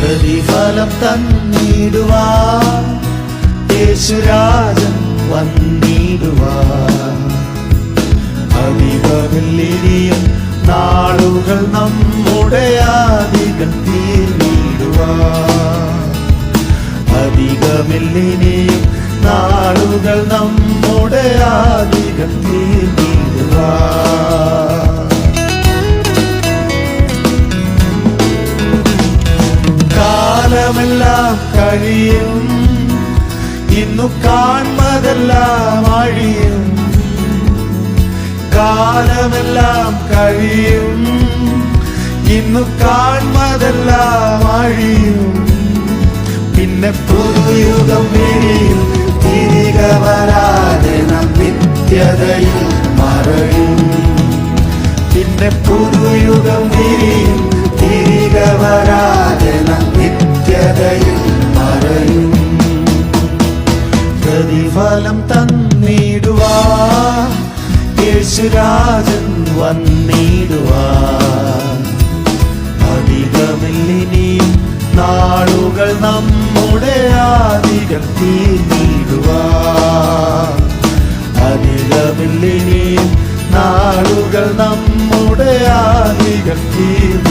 പ്രതിഫലം തന്നിടുവാൻ യേശുരാജൻ വന്നിടുവാൻ. അധികമില്ലിനിയും നാളുകൾ നമ്മുടെ അധികം തീർന്നിടുവാൻ. അധികമില്ലിനിയും നാളുകൾ നമ്മുടെ അധികം തീർന്നിടുവാൻ. കാലമെല്ലാം കഴിയും, ഇന്നു കാൺമതെല്ലാം അഴിയും. കാലമെല്ലാം കഴിയും, ഇന്നു കാൺമതെല്ലാം അഴിയും. പിന്നെ പുതുയുഗം വിരിയും, തിരികെ വരാതെ നാം നിത്യതയിൽ മറയും. പിന്നെ പുതുയുഗം വിരിയും, തിരികെ വരാതെ നാം നിത്യതയിൽ മറയും. പ്രതിഫലം തന്നിടുവാൻ യേശുരാജൻ വന്നിടുവാൻ. അധികമില്ലിനിയും നാളുകൾ നമ്മുടെ അധികം തീർന്നിടുവാൻ. അധികമില്ലിനിയും നാളുകൾ നമ്മുടെ അധികം തീർന്നിടുവാൻ.